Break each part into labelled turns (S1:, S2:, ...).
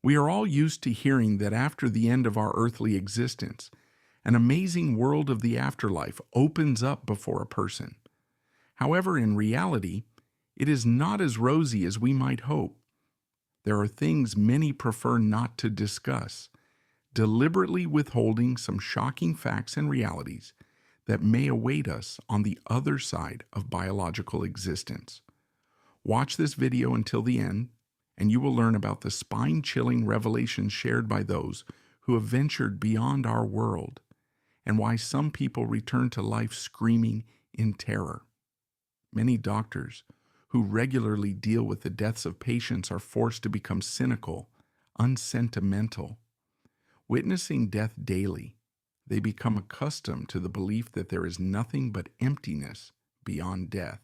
S1: We are all used to hearing that after the end of our earthly existence, an amazing world of the afterlife opens up before a person. However, in reality, it is not as rosy as we might hope. There are things many prefer not to discuss, deliberately withholding some shocking facts and realities that may await us on the other side of biological existence. Watch this video until the end, and you will learn about the spine-chilling revelations shared by those who have ventured beyond our world, and why some people return to life screaming in terror. Many doctors who regularly deal with the deaths of patients are forced to become cynical, unsentimental. Witnessing death daily, they become accustomed to the belief that there is nothing but emptiness beyond death.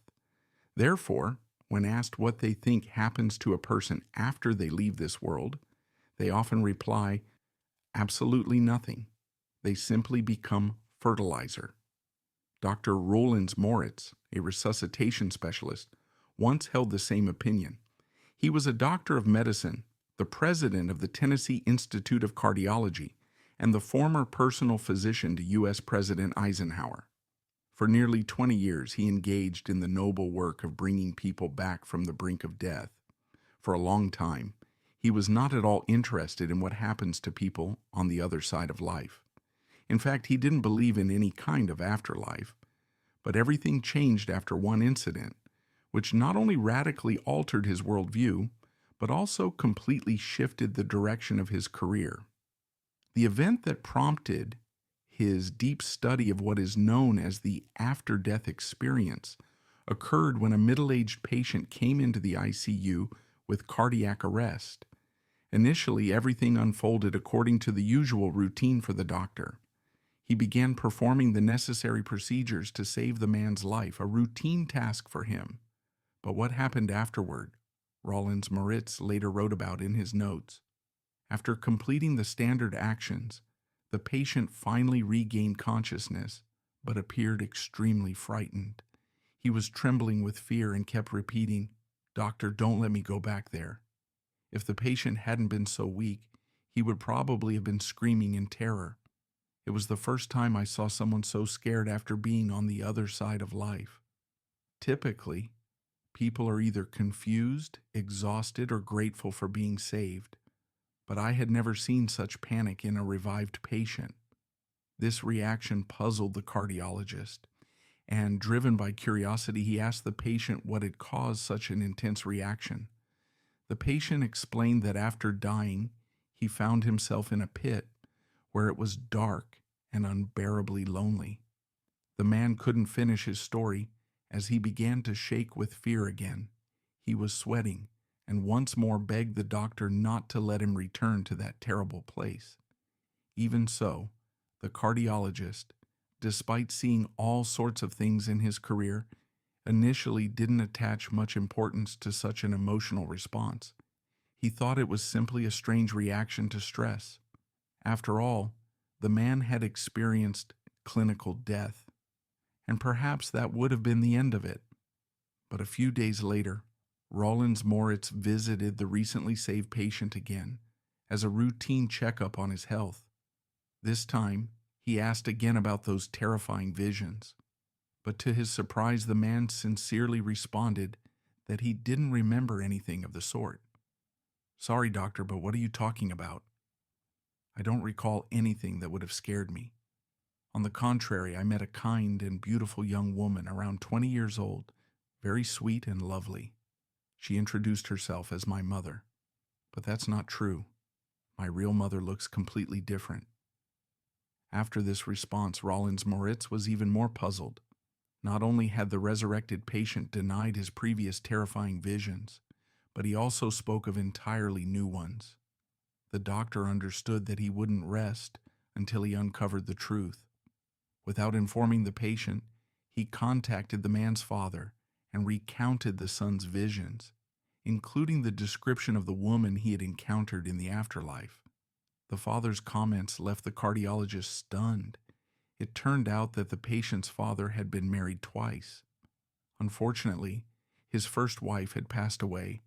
S1: Therefore, when asked what they think happens to a person after they leave this world, they often reply, absolutely nothing. They simply become fertilizer. Dr. Roland Moritz, a resuscitation specialist, once held the same opinion. He was a doctor of medicine, the president of the Tennessee Institute of Cardiology, and the former personal physician to U.S. President Eisenhower. For nearly 20 years, he engaged in the noble work of bringing people back from the brink of death. For a long time, he was not at all interested in what happens to people on the other side of life. In fact, he didn't believe in any kind of afterlife. But everything changed after one incident, which not only radically altered his worldview, but also completely shifted the direction of his career. The event that prompted his deep study of what is known as the after-death experience occurred when a middle-aged patient came into the ICU with cardiac arrest. Initially, everything unfolded according to the usual routine for the doctor. He began performing the necessary procedures to save the man's life, a routine task for him. But what happened afterward, Roland Moritz later wrote about in his notes. After completing the standard actions, the patient finally regained consciousness, but appeared extremely frightened. He was trembling with fear and kept repeating, "Doctor, don't let me go back there." If the patient hadn't been so weak, he would probably have been screaming in terror. It was the first time I saw someone so scared after being on the other side of life. Typically, people are either confused, exhausted, or grateful for being saved. But I had never seen such panic in a revived patient. This reaction puzzled the cardiologist, and driven by curiosity, he asked the patient what had caused such an intense reaction. The patient explained that after dying, he found himself in a pit where it was dark and unbearably lonely. The man couldn't finish his story as he began to shake with fear again. He was sweating and once more begged the doctor not to let him return to that terrible place. Even so, the cardiologist, despite seeing all sorts of things in his career, initially didn't attach much importance to such an emotional response. He thought it was simply a strange reaction to stress. After all, the man had experienced clinical death, and perhaps that would have been the end of it. But a few days later, Roland Moritz visited the recently saved patient again as a routine checkup on his health. This time, he asked again about those terrifying visions. But to his surprise, the man sincerely responded that he didn't remember anything of the sort. "Sorry, doctor, but what are you talking about? I don't recall anything that would have scared me. On the contrary, I met a kind and beautiful young woman around 20 years old, very sweet and lovely. She introduced herself as my mother. But that's not true. My real mother looks completely different." After this response, Roland Moritz was even more puzzled. Not only had the resurrected patient denied his previous terrifying visions, but he also spoke of entirely new ones. The doctor understood that he wouldn't rest until he uncovered the truth. Without informing the patient, he contacted the man's father and recounted the son's visions, including the description of the woman he had encountered in the afterlife. The father's comments left the cardiologist stunned. It turned out that the patient's father had been married twice. Unfortunately, his first wife had passed away,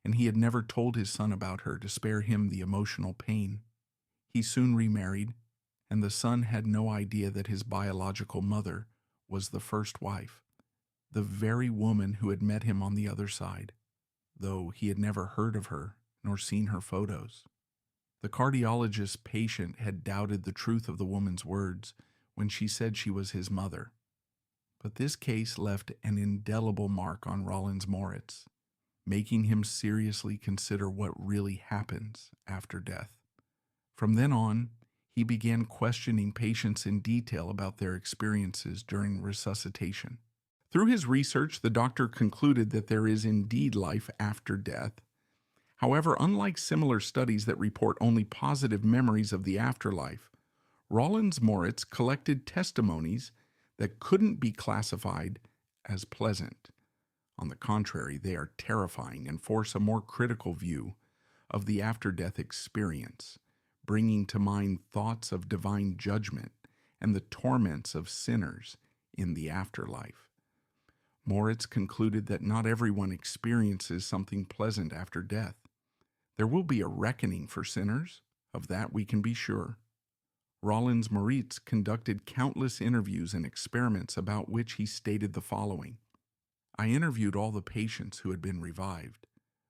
S1: and he had never told his son about her to spare him the emotional pain. He soon remarried, and the son had no idea that his biological mother was the first wife, the very woman who had met him on the other side, though he had never heard of her nor seen her photos. The cardiologist's patient had doubted the truth of the woman's words when she said she was his mother. But this case left an indelible mark on Rollins Moritz, making him seriously consider what really happens after death. From then on, he began questioning patients in detail about their experiences during resuscitation. Through his research, the doctor concluded that there is indeed life after death. However, unlike similar studies that report only positive memories of the afterlife, Rollins Moritz collected testimonies that couldn't be classified as pleasant. On the contrary, they are terrifying and force a more critical view of the after-death experience, bringing to mind thoughts of divine judgment and the torments of sinners in the afterlife. Moritz concluded that not everyone experiences something pleasant after death. There will be a reckoning for sinners, of that we can be sure. Rollins Moritz conducted countless interviews and experiments about which he stated the following: I interviewed all the patients who had been revived,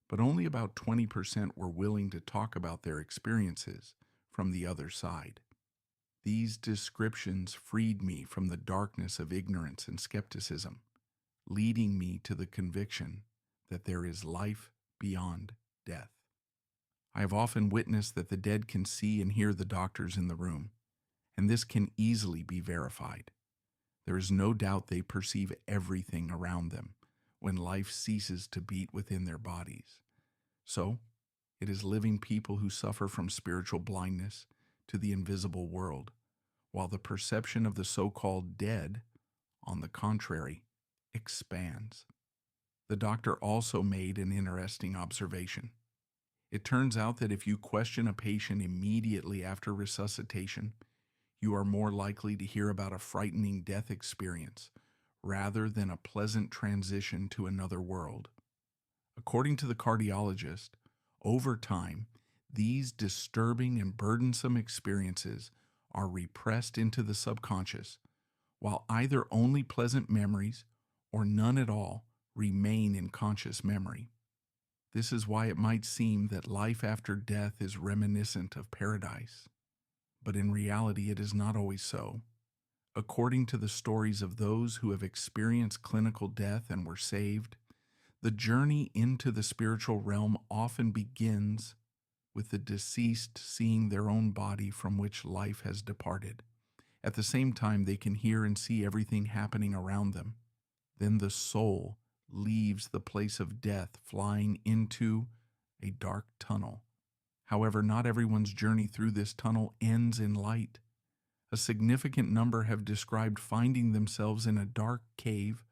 S1: but only about 20% were willing to talk about their experiences from the other side. These descriptions freed me from the darkness of ignorance and skepticism, leading me to the conviction that there is life beyond death. I have often witnessed that the dead can see and hear the doctors in the room, and this can easily be verified. There is no doubt they perceive everything around them when life ceases to beat within their bodies. So, it is living people who suffer from spiritual blindness to the invisible world, while the perception of the so-called dead, on the contrary, expands. The doctor also made an interesting observation. It turns out that if you question a patient immediately after resuscitation, you are more likely to hear about a frightening death experience rather than a pleasant transition to another world. According to the cardiologist, over time, these disturbing and burdensome experiences are repressed into the subconscious, while either only pleasant memories or none at all remain in conscious memory. This is why it might seem that life after death is reminiscent of paradise. But in reality, it is not always so. According to the stories of those who have experienced clinical death and were saved, the journey into the spiritual realm often begins with the deceased seeing their own body from which life has departed. At the same time, they can hear and see everything happening around them. Then the soul leaves the place of death, flying into a dark tunnel. However, not everyone's journey through this tunnel ends in light. A significant number have described finding themselves in a dark cave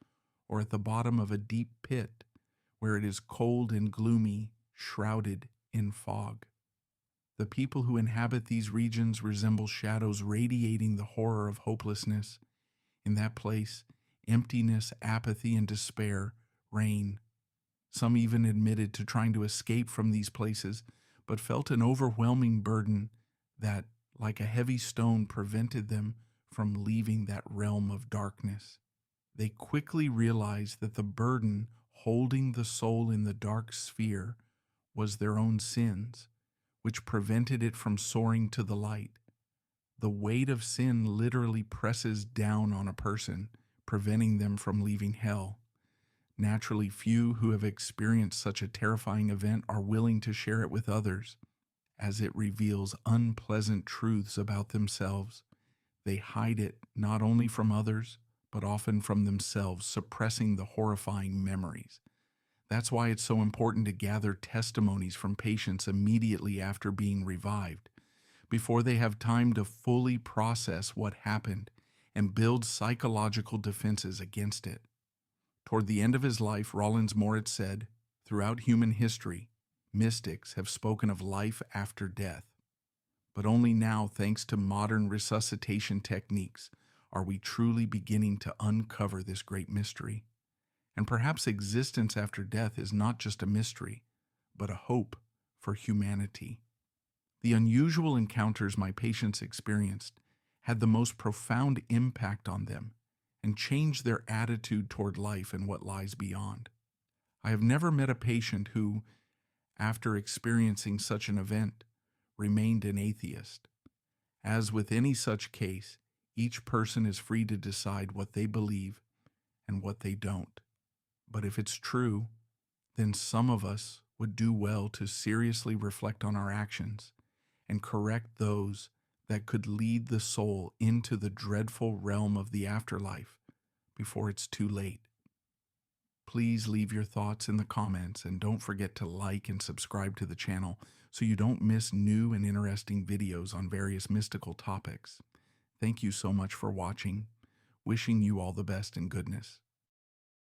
S1: or at the bottom of a deep pit where it is cold and gloomy, shrouded in fog. The people who inhabit these regions resemble shadows radiating the horror of hopelessness. In that place, emptiness, apathy, and despair reign. Some even admitted to trying to escape from these places, but felt an overwhelming burden that, like a heavy stone, prevented them from leaving that realm of darkness. They quickly realized that the burden holding the soul in the dark sphere was their own sins, which prevented it from soaring to the light. The weight of sin literally presses down on a person, preventing them from leaving hell. Naturally, few who have experienced such a terrifying event are willing to share it with others, as it reveals unpleasant truths about themselves. They hide it not only from others, but often from themselves, suppressing the horrifying memories. That's why it's so important to gather testimonies from patients immediately after being revived, before they have time to fully process what happened and build psychological defenses against it. Toward the end of his life, Rollins Moritz said, "Throughout human history, mystics have spoken of life after death. But only now, thanks to modern resuscitation techniques, are we truly beginning to uncover this great mystery. And perhaps existence after death is not just a mystery, but a hope for humanity. The unusual encounters my patients experienced had the most profound impact on them and changed their attitude toward life and what lies beyond. I have never met a patient who, after experiencing such an event, remained an atheist. As with any such case, each person is free to decide what they believe and what they don't. But if it's true, then some of us would do well to seriously reflect on our actions and correct those that could lead the soul into the dreadful realm of the afterlife before it's too late. Please leave your thoughts in the comments and don't forget to like and subscribe to the channel so you don't miss new and interesting videos on various mystical topics. Thank you so much for watching. Wishing you all the best and goodness.